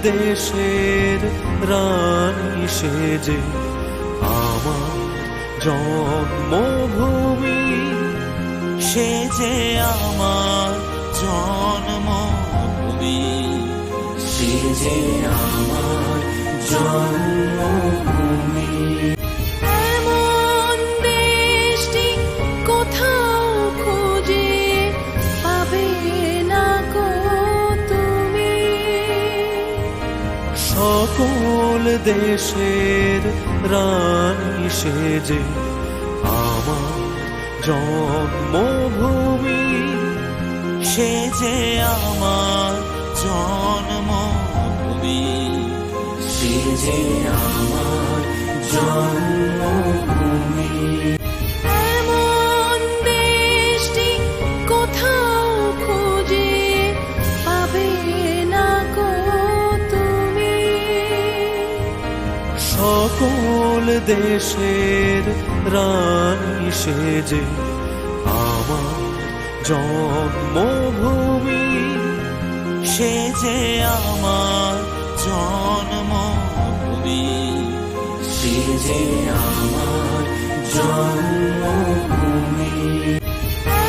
দেশের রানী সেজে আমার জন্মভূমি, সে যে আমার জন্মভূমি, সে যে আমার জন্মভূমি। এমন দেশটি কোথাও খুঁজে পাবে না গো তুমি। সকল দেশের রানী সেজে আমার জন্মভূমি, সে যে আমার জন্মভূমি, সে যে আমার জন্মভূমি। এমন দেশটি কোথাও খুঁজে পাবে না গো তুমি। সকল দেশের রানী সেজে আমার জন্মভূমি, সে যে আমার জন্মভূমি, সে যে আমার জন্মভূমি।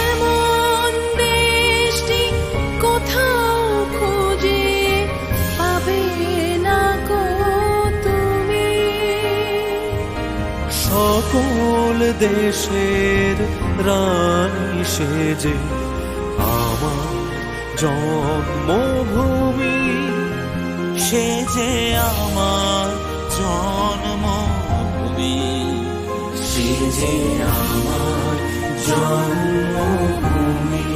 এমন দেশটি কোথাও খুঁজে পাবে না গো তুমি। সকল দেশের রানী সেজে আমার জন্মভূমি, সে যে আমার জন্মভূমি, সে যে আমার জন্মভূমি।